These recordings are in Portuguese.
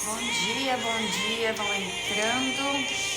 Bom dia, vão entrando.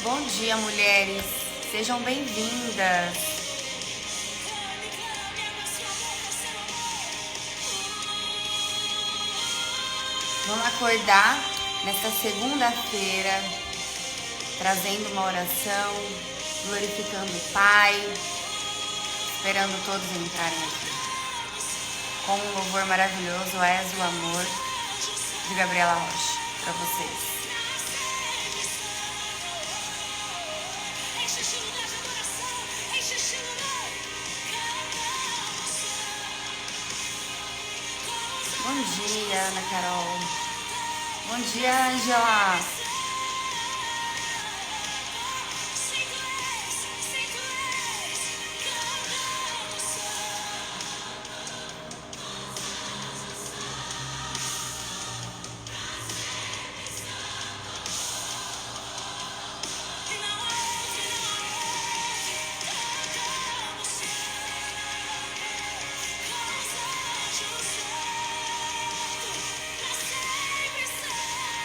Bom dia, mulheres. Sejam bem-vindas. Vamos acordar nesta segunda-feira, trazendo uma oração, glorificando o Pai, esperando todos entrarem aqui. Com um louvor maravilhoso, És o Amor, de Gabriela Rocha, para vocês. Bom dia, Ana Carol. Bom dia, Angela.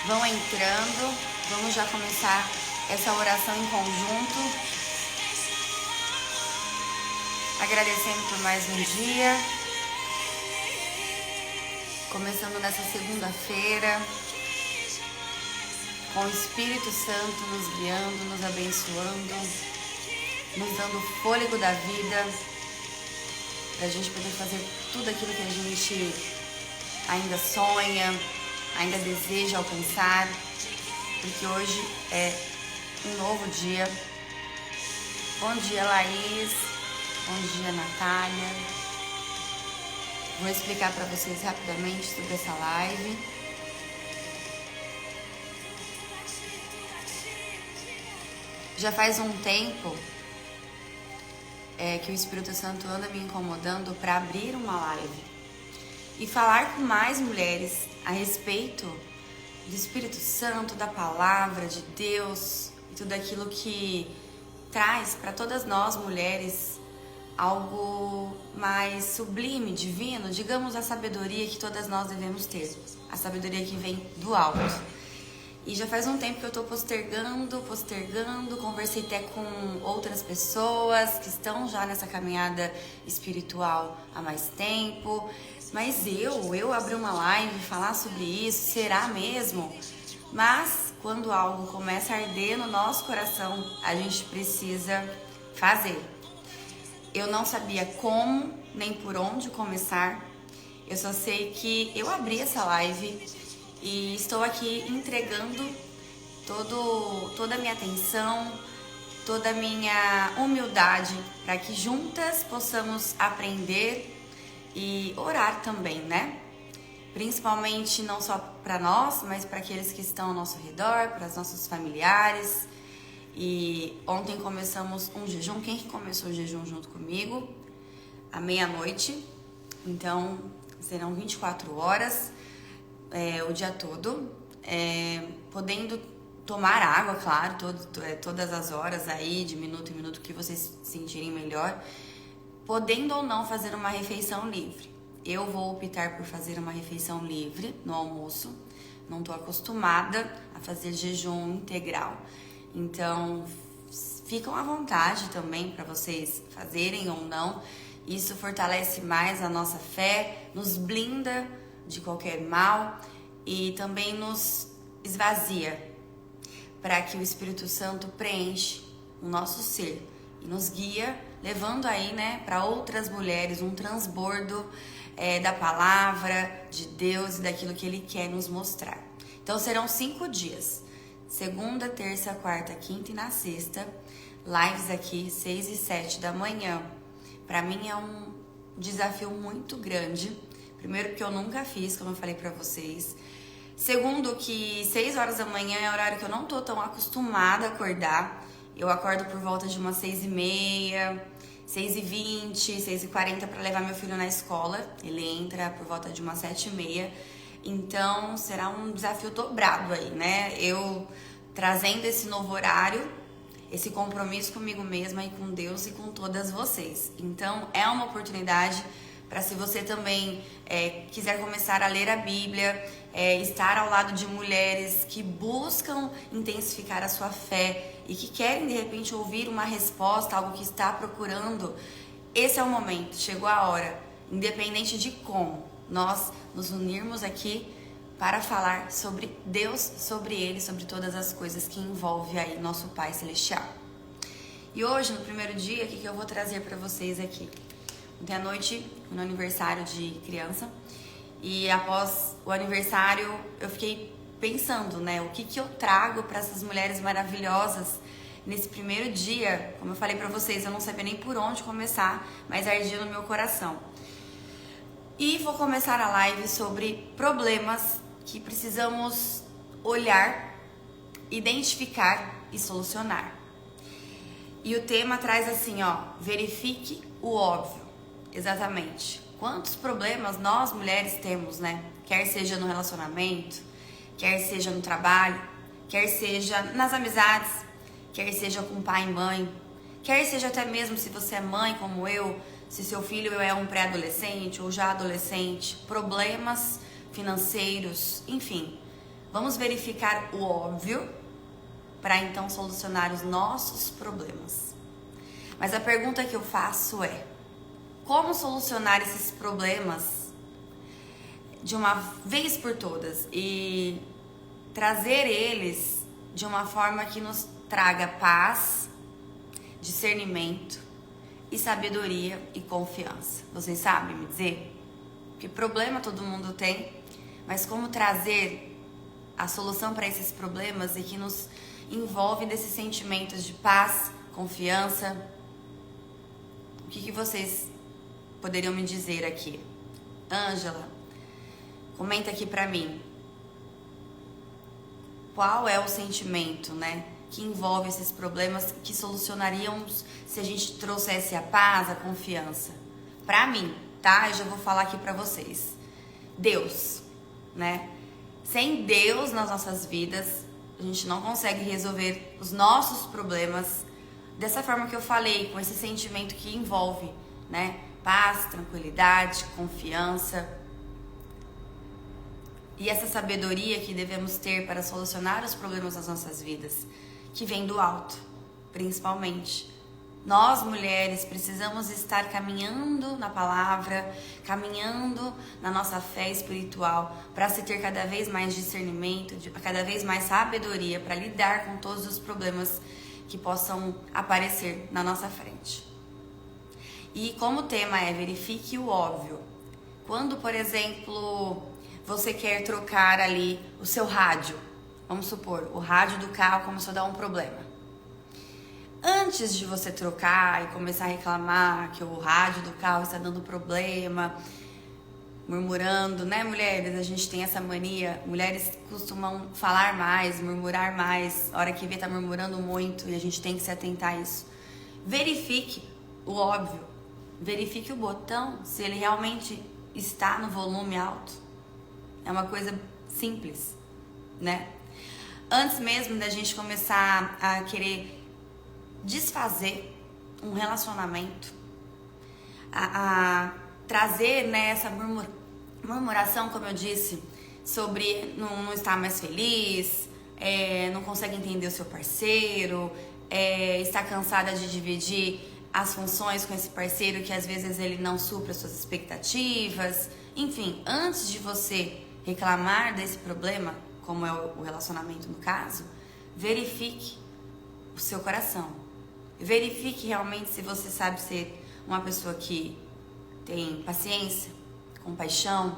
Vão entrando, vamos já começar essa oração em conjunto, agradecendo por mais um dia, começando nessa segunda-feira, com o Espírito Santo nos guiando, nos abençoando, nos dando o fôlego da vida, para a gente poder fazer tudo aquilo que a gente ainda sonha, ainda deseja alcançar, porque hoje é um novo dia. Bom dia, Laís. Bom dia, Natália. Vou explicar para vocês rapidamente sobre essa live. Já faz um tempo que o Espírito Santo anda me incomodando para abrir uma live e falar com mais mulheres a respeito do Espírito Santo, da palavra de Deus e tudo aquilo que traz para todas nós mulheres algo mais sublime, divino, digamos a sabedoria que todas nós devemos ter, a sabedoria que vem do alto. E já faz um tempo que eu tô postergando, conversei até com outras pessoas que estão já nessa caminhada espiritual há mais tempo. Mas eu abrir uma live, falar sobre isso, será mesmo? Mas quando algo começa a arder no nosso coração, a gente precisa fazer. Eu não sabia como, nem por onde começar. Eu só sei que eu abri essa live e estou aqui entregando toda a minha atenção, toda a minha humildade, para que juntas possamos aprender e orar também, né? Principalmente não só para nós, mas para aqueles que estão ao nosso redor, para os nossos familiares. E ontem começamos um jejum. Quem que começou o jejum junto comigo? À meia-noite. Então, serão 24 horas, o dia todo. Podendo tomar água, claro, todas as horas aí, de minuto em minuto, que vocês sentirem melhor. Podendo ou não fazer uma refeição livre. Eu vou optar por fazer uma refeição livre no almoço. Não estou acostumada a fazer jejum integral. Então, ficam à vontade também para vocês fazerem ou não. Isso fortalece mais a nossa fé, nos blinda de qualquer mal e também nos esvazia para que o Espírito Santo preenche o nosso ser e nos guia, levando aí, né, para outras mulheres um transbordo da palavra de Deus e daquilo que Ele quer nos mostrar. Então serão 5 dias, segunda, terça, quarta, quinta e na sexta, lives aqui 6 e 7 da manhã. Para mim é um desafio muito grande, primeiro porque eu nunca fiz, como eu falei para vocês. Segundo, que 6 horas da manhã é horário que eu não tô tão acostumada a acordar. Eu acordo por volta de umas 6h30, 6h20, 6h40 para levar meu filho na escola. Ele entra por volta de umas 7h30. Então será um desafio dobrado aí, né? Eu trazendo esse novo horário, esse compromisso comigo mesma e com Deus e com todas vocês. Então é uma oportunidade para, se você também quiser começar a ler a Bíblia, estar ao lado de mulheres que buscam intensificar a sua fé e que querem de repente ouvir uma resposta, algo que está procurando, esse é o momento, chegou a hora, independente de como, nós nos unirmos aqui para falar sobre Deus, sobre Ele, sobre todas as coisas que envolvem aí nosso Pai Celestial. E hoje, no primeiro dia, o que eu vou trazer para vocês aqui? Ontem à noite, no aniversário de criança, e após o aniversário eu fiquei pensando, né, o que eu trago para essas mulheres maravilhosas nesse primeiro dia. Como eu falei para vocês, eu não sabia nem por onde começar, mas ardia no meu coração. E vou começar a live sobre problemas que precisamos olhar, identificar e solucionar. E o tema traz assim, ó, verifique o óbvio. Exatamente. Quantos problemas nós mulheres temos, né? Quer seja no relacionamento, quer seja no trabalho, quer seja nas amizades, quer seja com pai e mãe, quer seja até mesmo se você é mãe como eu, se seu filho é um pré-adolescente ou já adolescente, problemas financeiros, enfim. Vamos verificar o óbvio para então solucionar os nossos problemas. Mas a pergunta que eu faço é: como solucionar esses problemas de uma vez por todas e trazer eles de uma forma que nos traga paz, discernimento e sabedoria e confiança? Vocês sabem me dizer? Que problema todo mundo tem, mas como trazer a solução para esses problemas e que nos envolve desses sentimentos de paz, confiança? O que vocês poderiam me dizer aqui? Ângela, comenta aqui pra mim. Qual é o sentimento, né, que envolve esses problemas que solucionaríamos se a gente trouxesse a paz, a confiança? Pra mim, tá? Eu já vou falar aqui pra vocês. Deus, né? Sem Deus nas nossas vidas, a gente não consegue resolver os nossos problemas dessa forma que eu falei, com esse sentimento que envolve, né, paz, tranquilidade, confiança. E essa sabedoria que devemos ter para solucionar os problemas das nossas vidas, que vem do alto, principalmente. Nós, mulheres, precisamos estar caminhando na palavra, caminhando na nossa fé espiritual, para se ter cada vez mais discernimento, cada vez mais sabedoria para lidar com todos os problemas que possam aparecer na nossa frente. E como o tema é verifique o óbvio, quando, por exemplo, você quer trocar ali o seu rádio, vamos supor, o rádio do carro começou a dar um problema. Antes de você trocar e começar a reclamar que o rádio do carro está dando problema, murmurando, né, mulheres? A gente tem essa mania, mulheres costumam falar mais, murmurar mais, a hora que vê tá murmurando muito e a gente tem que se atentar a isso. Verifique o óbvio, verifique o botão, se ele realmente está no volume alto. É uma coisa simples, né? Antes mesmo da gente começar a querer desfazer um relacionamento, a trazer, né, essa murmuração, como eu disse, sobre não estar mais feliz, não consegue entender o seu parceiro, está cansada de dividir as funções com esse parceiro que às vezes ele não supra as suas expectativas. Enfim, antes de você reclamar desse problema, como é o relacionamento no caso, verifique o seu coração. Verifique realmente se você sabe ser uma pessoa que tem paciência, compaixão,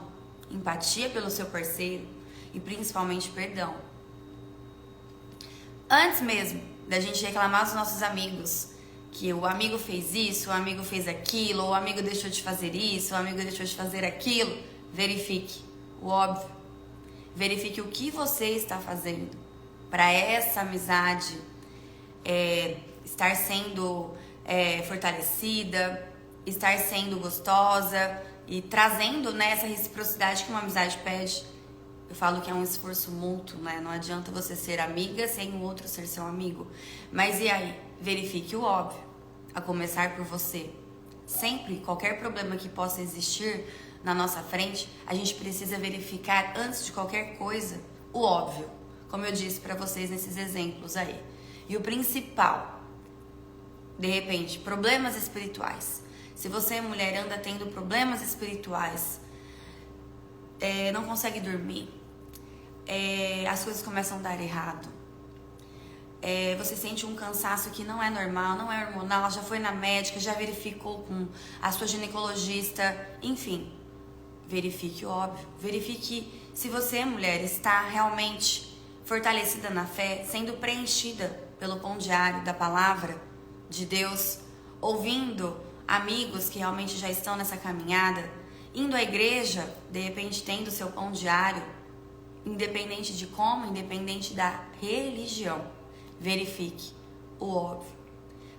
empatia pelo seu parceiro e principalmente perdão. Antes mesmo da gente reclamar dos nossos amigos, que o amigo fez isso, o amigo fez aquilo, ou o amigo deixou de fazer isso, o amigo deixou de fazer aquilo, verifique o óbvio. verifique o que você está fazendo para essa amizade estar sendo fortalecida, estar sendo gostosa e trazendo, né, essa reciprocidade que uma amizade pede. Eu falo que é um esforço mútuo, né? Não adianta você ser amiga sem o outro ser seu amigo. Mas e aí? Verifique o óbvio, a começar por você. Sempre, qualquer problema que possa existir na nossa frente, a gente precisa verificar antes de qualquer coisa o óbvio, como eu disse para vocês nesses exemplos aí. E o principal, de repente, problemas espirituais. Se você, mulher, anda tendo problemas espirituais, não consegue dormir, as coisas começam a dar errado, você sente um cansaço que não é normal, não é hormonal, já foi na médica, já verificou com a sua ginecologista, enfim, verifique o óbvio. Verifique se você, mulher, está realmente fortalecida na fé, sendo preenchida pelo pão diário da palavra de Deus, ouvindo amigos que realmente já estão nessa caminhada, indo à igreja, de repente tendo seu pão diário, independente de como, independente da religião. Verifique o óbvio.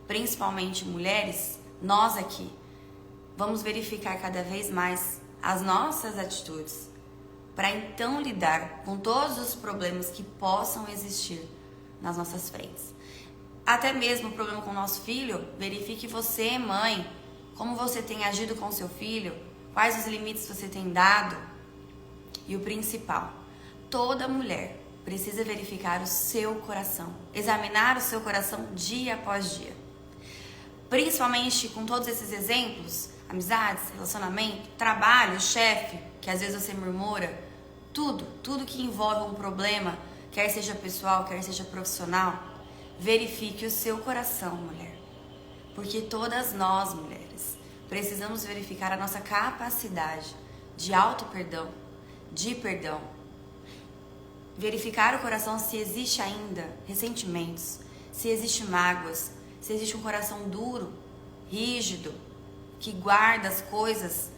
Principalmente mulheres, nós aqui vamos verificar cada vez mais as nossas atitudes para então lidar com todos os problemas que possam existir nas nossas frentes. Até mesmo o problema com o nosso filho, verifique você, mãe, como você tem agido com seu filho, quais os limites você tem dado. E o principal, toda mulher precisa verificar o seu coração, examinar o seu coração dia após dia. Principalmente com todos esses exemplos, amizades, relacionamento, trabalho, chefe, que às vezes você murmura, tudo que envolve um problema, quer seja pessoal, quer seja profissional, verifique o seu coração, mulher. Porque todas nós, mulheres, precisamos verificar a nossa capacidade de auto-perdão, de perdão. Verificar o coração se existe ainda ressentimentos, se existe mágoas, se existe um coração duro, rígido, que guarda as coisas,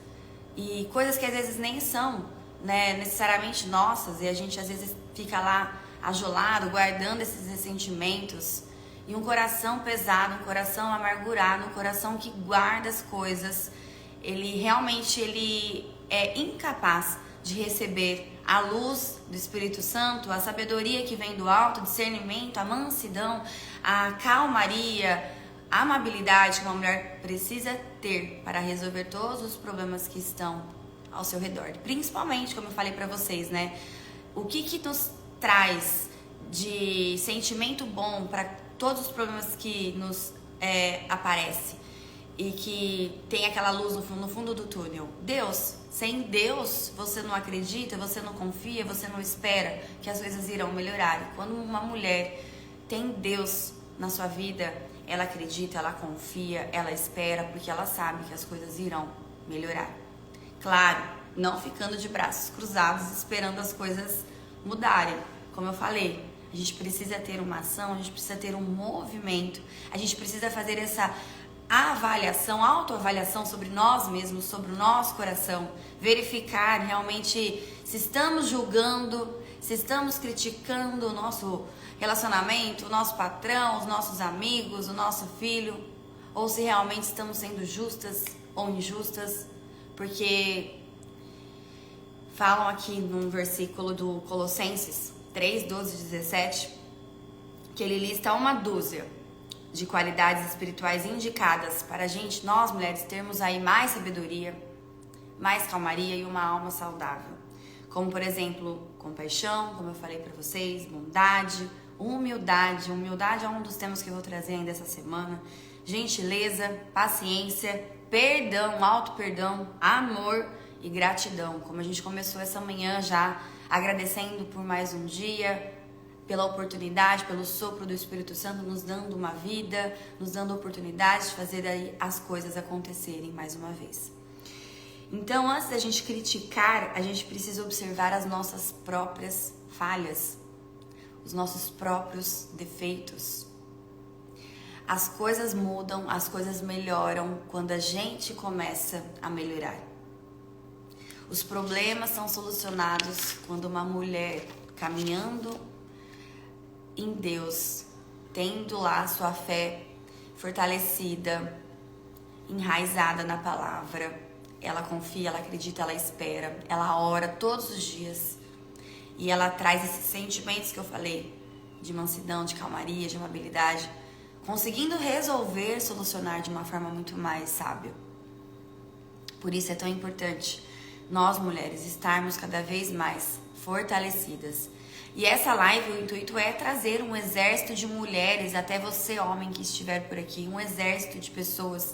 e coisas que às vezes nem são, né, necessariamente nossas, e a gente às vezes fica lá ajolado, guardando esses ressentimentos. E um coração pesado, um coração amargurado, um coração que guarda as coisas, ele é incapaz de receber a luz do Espírito Santo, a sabedoria que vem do alto, o discernimento, a mansidão, a calmaria, a amabilidade que uma mulher precisa ter para resolver todos os problemas que estão ao seu redor. Principalmente, como eu falei para vocês, né? O que nos traz de sentimento bom para todos os problemas que nos aparecem e que tem aquela luz no fundo do túnel? Deus. Sem Deus, você não acredita, você não confia, você não espera que as coisas irão melhorar. E quando uma mulher tem Deus na sua vida, ela acredita, ela confia, ela espera, porque ela sabe que as coisas irão melhorar. Claro, não ficando de braços cruzados, esperando as coisas mudarem. Como eu falei, a gente precisa ter uma ação, a gente precisa ter um movimento, a gente precisa fazer essa avaliação, autoavaliação sobre nós mesmos, sobre o nosso coração, verificar realmente se estamos julgando, se estamos criticando o nosso relacionamento, o nosso patrão, os nossos amigos, o nosso filho, ou se realmente estamos sendo justas ou injustas, porque falam aqui num versículo do Colossenses 3, 12 e 17, que ele lista uma dúzia de qualidades espirituais indicadas para a gente, nós mulheres, termos aí mais sabedoria, mais calmaria e uma alma saudável. Como, por exemplo, compaixão, como eu falei para vocês, bondade, humildade. Humildade é um dos temas que eu vou trazer ainda essa semana. Gentileza, paciência, perdão, auto-perdão, amor e gratidão. Como a gente começou essa manhã já agradecendo por mais um dia, pela oportunidade, pelo sopro do Espírito Santo, nos dando uma vida, nos dando oportunidade de fazer aí as coisas acontecerem mais uma vez. Então, antes da gente criticar, a gente precisa observar as nossas próprias falhas, os nossos próprios defeitos. As coisas mudam, as coisas melhoram quando a gente começa a melhorar. Os problemas são solucionados quando uma mulher caminhando em Deus, tendo lá sua fé fortalecida, enraizada na palavra, ela confia, ela acredita, ela espera, ela ora todos os dias e ela traz esses sentimentos que eu falei, de mansidão, de calmaria, de amabilidade, conseguindo resolver, solucionar de uma forma muito mais sábia. Por isso é tão importante nós, mulheres, estarmos cada vez mais fortalecidas. E essa live, o intuito é trazer um exército de mulheres, até você, homem que estiver por aqui, um exército de pessoas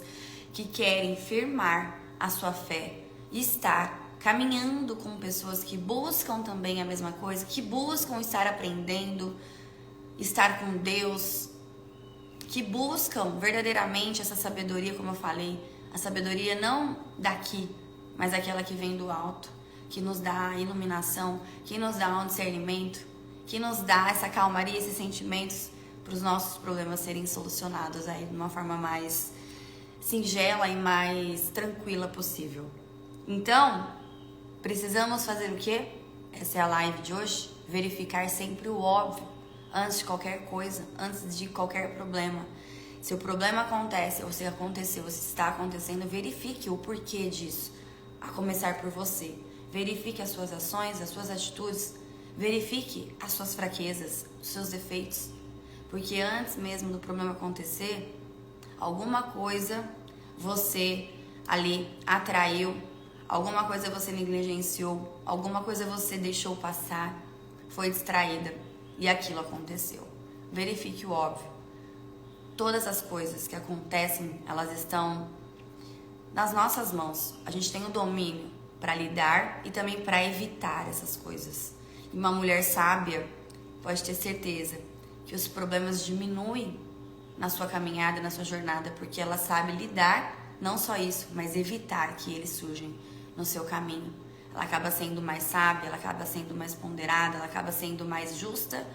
que querem firmar a sua fé e estar caminhando com pessoas que buscam também a mesma coisa, que buscam estar aprendendo, estar com Deus, que buscam verdadeiramente essa sabedoria, como eu falei, a sabedoria não daqui, mas aquela que vem do alto, que nos dá a iluminação, que nos dá um discernimento, que nos dá essa calmaria, esses sentimentos para os nossos problemas serem solucionados aí de uma forma mais singela e mais tranquila possível. Então, precisamos fazer o quê? Essa é a live de hoje. Verificar sempre o óbvio antes de qualquer coisa, antes de qualquer problema. Se o problema acontece, ou se aconteceu, ou se está acontecendo, verifique o porquê disso. A começar por você. Verifique as suas ações, as suas atitudes. Verifique as suas fraquezas, os seus defeitos. Porque antes mesmo do problema acontecer, alguma coisa você ali atraiu, alguma coisa você negligenciou, alguma coisa você deixou passar, foi distraída e aquilo aconteceu. Verifique o óbvio. Todas as coisas que acontecem, elas estão nas nossas mãos. A gente tem o domínio para lidar e também para evitar essas coisas. E uma mulher sábia pode ter certeza que os problemas diminuem na sua caminhada, na sua jornada, porque ela sabe lidar, não só isso, mas evitar que eles surjam no seu caminho. Ela acaba sendo mais sábia, ela acaba sendo mais ponderada, ela acaba sendo mais justa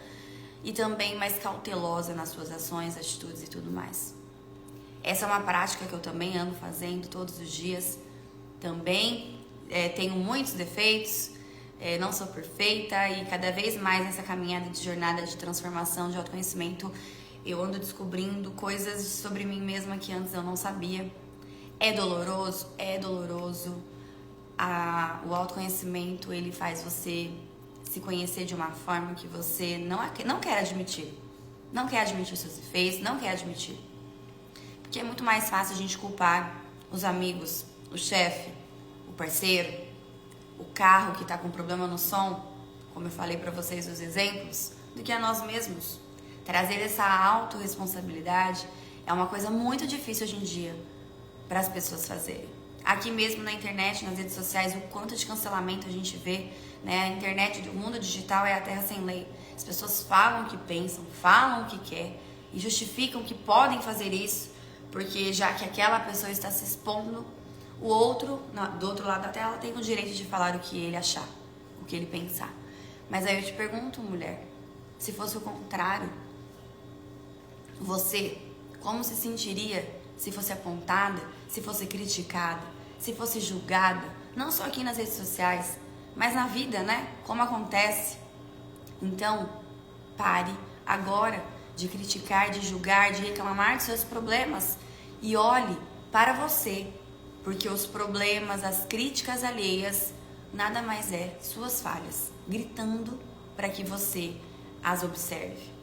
e também mais cautelosa nas suas ações, atitudes e tudo mais. Essa é uma prática que eu também ando fazendo todos os dias. Também tenho muitos defeitos, não sou perfeita e cada vez mais nessa caminhada de jornada de transformação, de autoconhecimento, eu ando descobrindo coisas sobre mim mesma que antes eu não sabia. É doloroso, é doloroso. O autoconhecimento, ele faz você se conhecer de uma forma que você não quer admitir. Não quer admitir os seus defeitos, não quer admitir. Porque é muito mais fácil a gente culpar os amigos, o chefe, o parceiro, o carro que tá com problema no som, como eu falei pra vocês os exemplos, do que a nós mesmos. Trazer essa autorresponsabilidade é uma coisa muito difícil hoje em dia para as pessoas fazerem. Aqui mesmo na internet, nas redes sociais, o quanto de cancelamento a gente vê, né? A internet, o mundo digital é a terra sem lei. As pessoas falam o que pensam, falam o que quer e justificam que podem fazer isso, porque já que aquela pessoa está se expondo, o outro, do outro lado da tela, tem o direito de falar o que ele achar, o que ele pensar. Mas aí eu te pergunto, mulher, se fosse o contrário, você, como se sentiria se fosse apontada, se fosse criticada, se fosse julgada, não só aqui nas redes sociais, mas na vida, né? Como acontece. Então, pare agora de criticar, de julgar, de reclamar dos seus problemas e olhe para você, porque os problemas, as críticas alheias, nada mais é suas falhas, gritando para que você as observe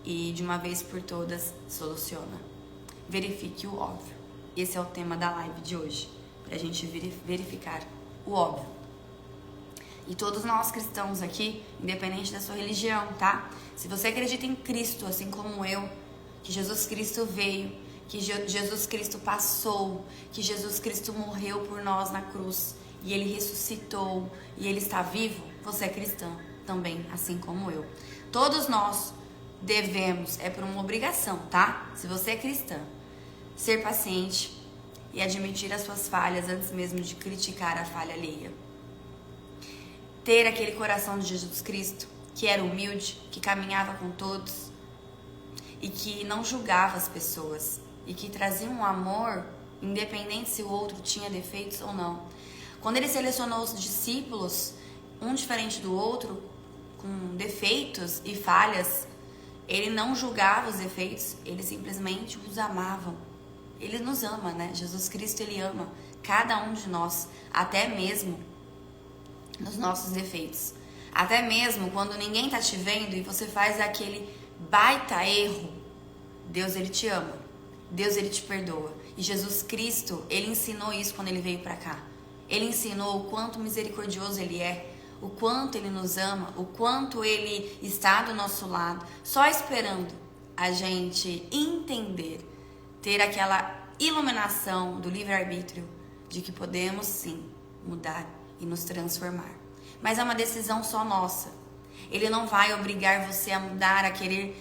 e de uma vez por todas soluciona. Verifique o óbvio. Esse é o tema da live de hoje, para a gente verificar o óbvio. E todos nós cristãos aqui, independente da sua religião, tá? Se você acredita em Cristo, assim como eu, que Jesus Cristo veio, que Jesus Cristo passou, que Jesus Cristo morreu por nós na cruz, e Ele ressuscitou, e Ele está vivo, você é cristã também, assim como eu. Todos nós devemos, é por uma obrigação, tá? Se você é cristã, ser paciente e admitir as suas falhas antes mesmo de criticar a falha alheia. Ter aquele coração de Jesus Cristo, que era humilde, que caminhava com todos e que não julgava as pessoas e que trazia um amor, independente se o outro tinha defeitos ou não. Quando ele selecionou os discípulos, um diferente do outro, com defeitos e falhas, ele não julgava os defeitos, ele simplesmente os amava. Ele nos ama, né? Jesus Cristo, ele ama cada um de nós, até mesmo nos nossos defeitos. Até mesmo quando ninguém tá te vendo e você faz aquele baita erro, Deus, ele te ama. Deus, ele te perdoa. E Jesus Cristo, ele ensinou isso quando ele veio pra cá. Ele ensinou o quanto misericordioso ele é, o quanto ele nos ama, o quanto ele está do nosso lado, só esperando a gente entender, ter aquela iluminação do livre-arbítrio de que podemos sim mudar e nos transformar. Mas é uma decisão só nossa. Ele não vai obrigar você a mudar, a querer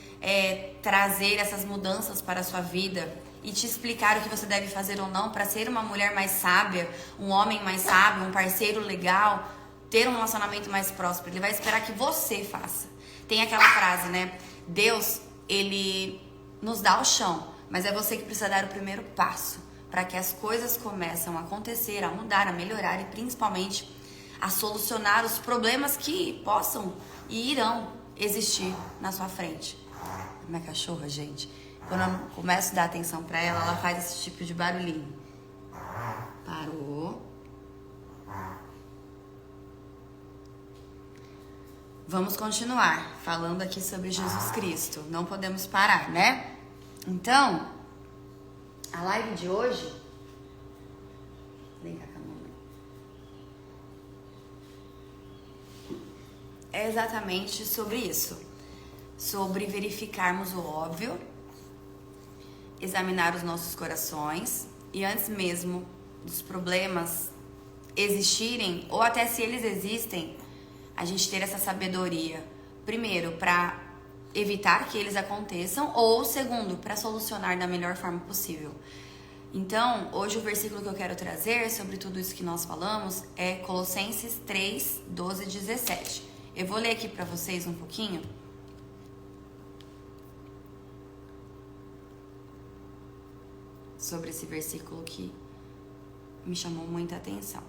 trazer essas mudanças para a sua vida e te explicar o que você deve fazer ou não para ser uma mulher mais sábia, um homem mais sábio, um parceiro legal, ter um relacionamento mais próspero. Ele vai esperar que você faça. Tem aquela frase, né? Deus, ele nos dá o chão, mas é você que precisa dar o primeiro passo para que as coisas começem a acontecer, a mudar, a melhorar e principalmente a solucionar os problemas que possam e irão existir na sua frente. Minha cachorra, gente, quando eu começo a dar atenção para ela, ela faz esse tipo de barulhinho. Parou. Vamos continuar falando aqui sobre Jesus Cristo. Não podemos parar, né? Então, a live de hoje... Vem cá, mamãe. É exatamente sobre isso. Sobre verificarmos o óbvio, examinar os nossos corações e antes mesmo dos problemas existirem, ou até se eles existem, a gente ter essa sabedoria, primeiro, para evitar que eles aconteçam, ou segundo, para solucionar da melhor forma possível. Então, hoje o versículo que eu quero trazer sobre tudo isso que nós falamos é Colossenses 3, 12 e 17. Eu vou ler aqui para vocês um pouquinho. Sobre esse versículo que me chamou muita atenção.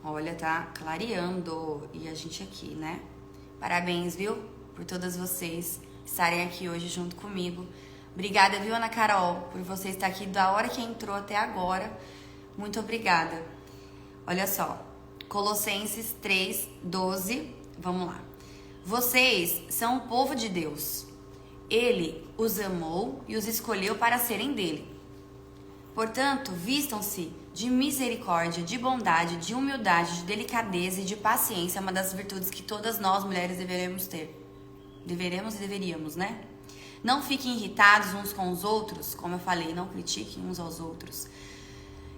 Olha, tá clareando e a gente aqui, né? Parabéns, viu? Por todas vocês estarem aqui hoje junto comigo. Obrigada, viu, Ana Carol, por você estar aqui da hora que entrou até agora. Muito obrigada. Olha só, Colossenses 3, 12, vamos lá. Vocês são o povo de Deus. Ele os amou e os escolheu para serem dele. Portanto, vistam-se de misericórdia, de bondade, de humildade, de delicadeza e de paciência, uma das virtudes que todas nós mulheres deveremos ter. Deveremos e deveríamos, né? Não fiquem irritados uns com os outros, como eu falei, não critiquem uns aos outros.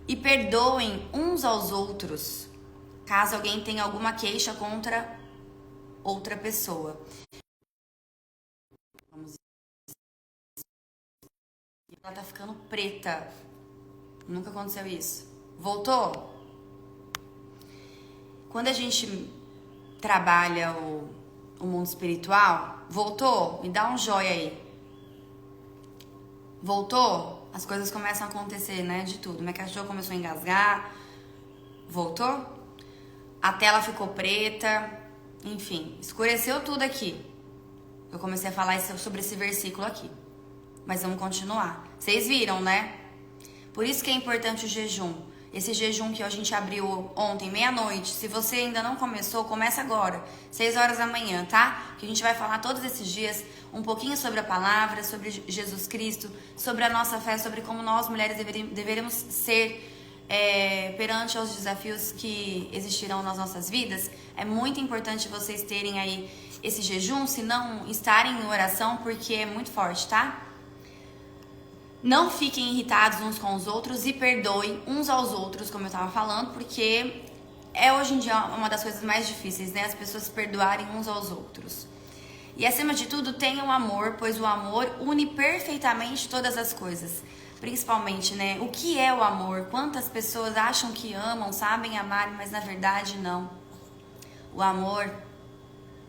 E perdoem uns aos outros, caso alguém tenha alguma queixa contra outra pessoa. Ela tá ficando preta. Nunca aconteceu isso. Voltou? Quando a gente trabalha o mundo espiritual, voltou? Me dá um joia aí. Voltou? As coisas começam a acontecer, né? De tudo. Minha cachorra começou a engasgar. Voltou? A tela ficou preta. Enfim, escureceu tudo aqui. Eu comecei a falar sobre esse versículo aqui. Mas vamos continuar. Vocês viram, né? Por isso que é importante o jejum. Esse jejum que a gente abriu ontem, meia-noite. Se você ainda não começou, começa agora. 6 horas da manhã, tá? Que a gente vai falar todos esses dias um pouquinho sobre a palavra, sobre Jesus Cristo, sobre a nossa fé, sobre como nós, mulheres, deveremos ser perante aos desafios que existirão nas nossas vidas. É muito importante vocês terem aí esse jejum, se não estarem em oração, porque é muito forte, tá? Não fiquem irritados uns com os outros e perdoem uns aos outros, como eu tava falando, porque hoje em dia uma das coisas mais difíceis, né? As pessoas perdoarem uns aos outros. E acima de tudo, tenham amor, pois o amor une perfeitamente todas as coisas. Principalmente, né? O que é o amor? Quantas pessoas acham que amam, sabem amar, mas na verdade não. O amor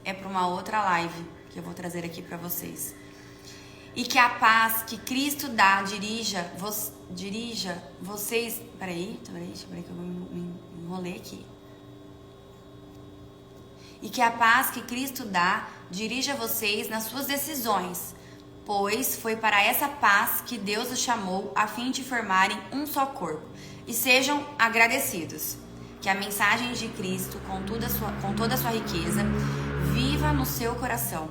é para uma outra live que eu vou trazer aqui para vocês. E que a paz que Cristo dá dirija vocês... Peraí que eu me enrolei aqui. E que a paz que Cristo dá dirija vocês nas suas decisões, pois foi para essa paz que Deus os chamou, a fim de formarem um só corpo. E sejam agradecidos. Que a mensagem de Cristo, com toda a sua riqueza, viva no seu coração.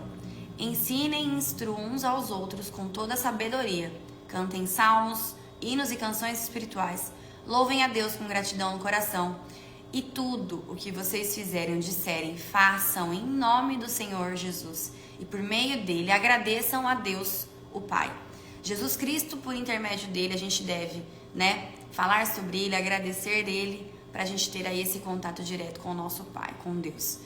Ensinem e instruam uns aos outros com toda a sabedoria. Cantem salmos, hinos e canções espirituais. Louvem a Deus com gratidão no coração. E tudo o que vocês fizerem ou disserem, façam em nome do Senhor Jesus. E por meio dele, agradeçam a Deus, o Pai. Jesus Cristo, por intermédio dele, a gente deve, falar sobre ele, agradecer dele, para a gente ter aí esse contato direto com o nosso Pai, com Deus.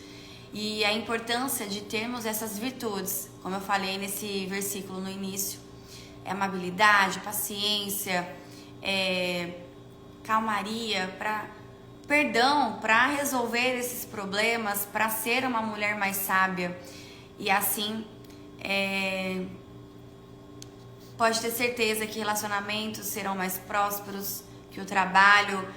E a importância de termos essas virtudes, como eu falei nesse versículo no início, é amabilidade, paciência, calmaria, perdão, para resolver esses problemas, para ser uma mulher mais sábia. E assim, pode ter certeza que relacionamentos serão mais prósperos, que o trabalho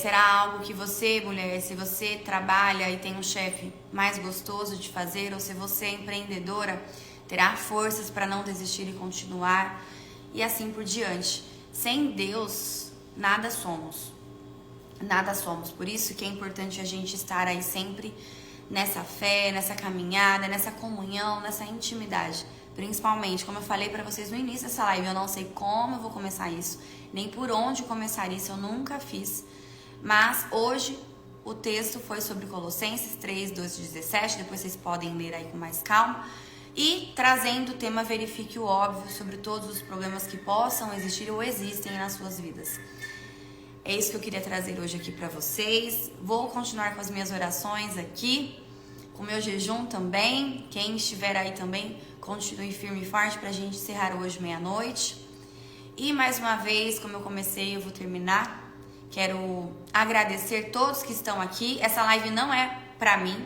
será algo que você, mulher, se você trabalha e tem um chefe mais gostoso de fazer, ou se você é empreendedora, terá forças para não desistir e continuar, e assim por diante. Sem Deus, nada somos. Nada somos. Por isso que é importante a gente estar aí sempre nessa fé, nessa caminhada, nessa comunhão, nessa intimidade. Principalmente, como eu falei pra vocês no início dessa live, eu não sei como eu vou começar isso, nem por onde começar isso, eu nunca fiz. Mas hoje o texto foi sobre Colossenses 3, 12 e 17, depois vocês podem ler aí com mais calma. E trazendo o tema Verifique o Óbvio sobre todos os problemas que possam existir ou existem nas suas vidas. É isso que eu queria trazer hoje aqui pra vocês. Vou continuar com as minhas orações aqui, com o meu jejum também. Quem estiver aí também, continue firme e forte pra gente encerrar hoje meia-noite. E mais uma vez, como eu comecei, eu vou terminar. Quero agradecer todos que estão aqui. Essa live não é pra mim.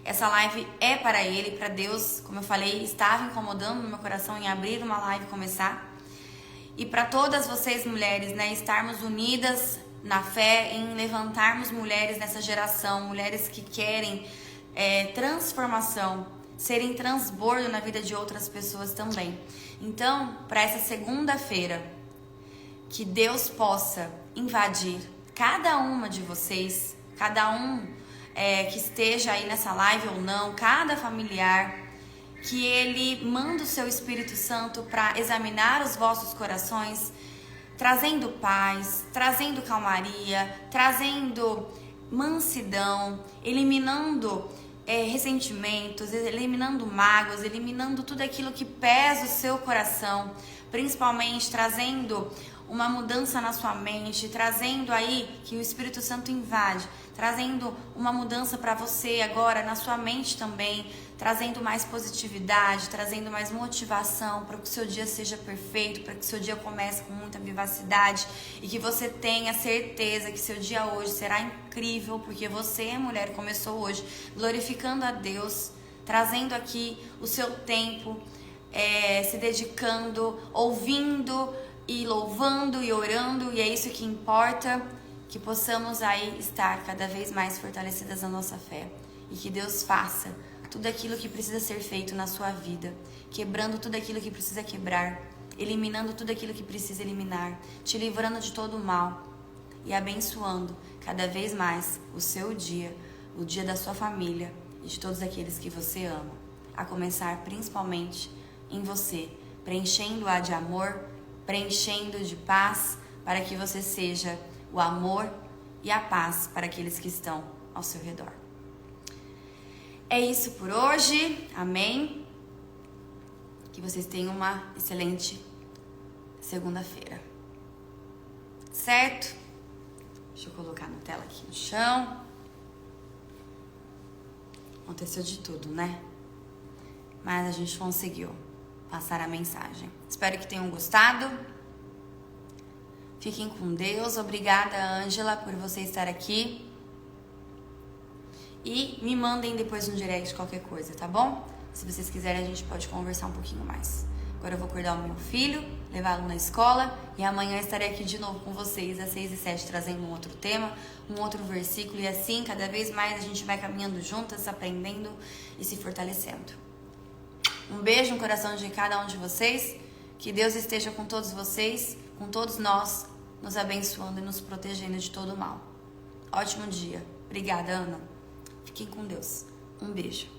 Essa live é para Ele, para Deus. Como eu falei, estava incomodando no meu coração em abrir uma live e começar. E para todas vocês mulheres, estarmos unidas na fé, em levantarmos mulheres nessa geração, mulheres que querem transformação, serem transbordo na vida de outras pessoas também. Então, para essa segunda-feira, que Deus possa invadir cada uma de vocês, cada um que esteja aí nessa live ou não, cada familiar, que Ele manda o seu Espírito Santo para examinar os vossos corações, trazendo paz, trazendo calmaria, trazendo mansidão, eliminando ressentimentos, eliminando mágoas, eliminando tudo aquilo que pesa o seu coração, principalmente trazendo uma mudança na sua mente, trazendo aí que o Espírito Santo invade, trazendo uma mudança para você agora na sua mente também, trazendo mais positividade, trazendo mais motivação para que o seu dia seja perfeito, para que o seu dia comece com muita vivacidade e que você tenha certeza que seu dia hoje será incrível, porque você, mulher, começou hoje glorificando a Deus, trazendo aqui o seu tempo, se dedicando, ouvindo e louvando e orando, e é isso que importa, que possamos aí estar cada vez mais fortalecidas na nossa fé e que Deus faça tudo aquilo que precisa ser feito na sua vida, quebrando tudo aquilo que precisa quebrar, eliminando tudo aquilo que precisa eliminar, te livrando de todo o mal e abençoando cada vez mais o seu dia, o dia da sua família e de todos aqueles que você ama, a começar principalmente em você, preenchendo-a de amor, preenchendo de paz, para que você seja o amor e a paz para aqueles que estão ao seu redor. É isso por hoje, amém? Que vocês tenham uma excelente segunda-feira, certo? Deixa eu colocar a Nutella aqui no chão. Aconteceu de tudo, né? Mas a gente conseguiu passar a mensagem. Espero que tenham gostado. Fiquem com Deus. Obrigada, Ângela, por você estar aqui. E me mandem depois no direct qualquer coisa, tá bom? Se vocês quiserem, a gente pode conversar um pouquinho mais. Agora eu vou acordar o meu filho, levá-lo na escola e amanhã estarei aqui de novo com vocês às 6 e 7 trazendo um outro tema, um outro versículo e assim cada vez mais a gente vai caminhando juntas, aprendendo e se fortalecendo. Um beijo no coração de cada um de vocês, que Deus esteja com todos vocês, com todos nós, nos abençoando e nos protegendo de todo o mal. Ótimo dia. Obrigada, Ana. Fiquem com Deus. Um beijo.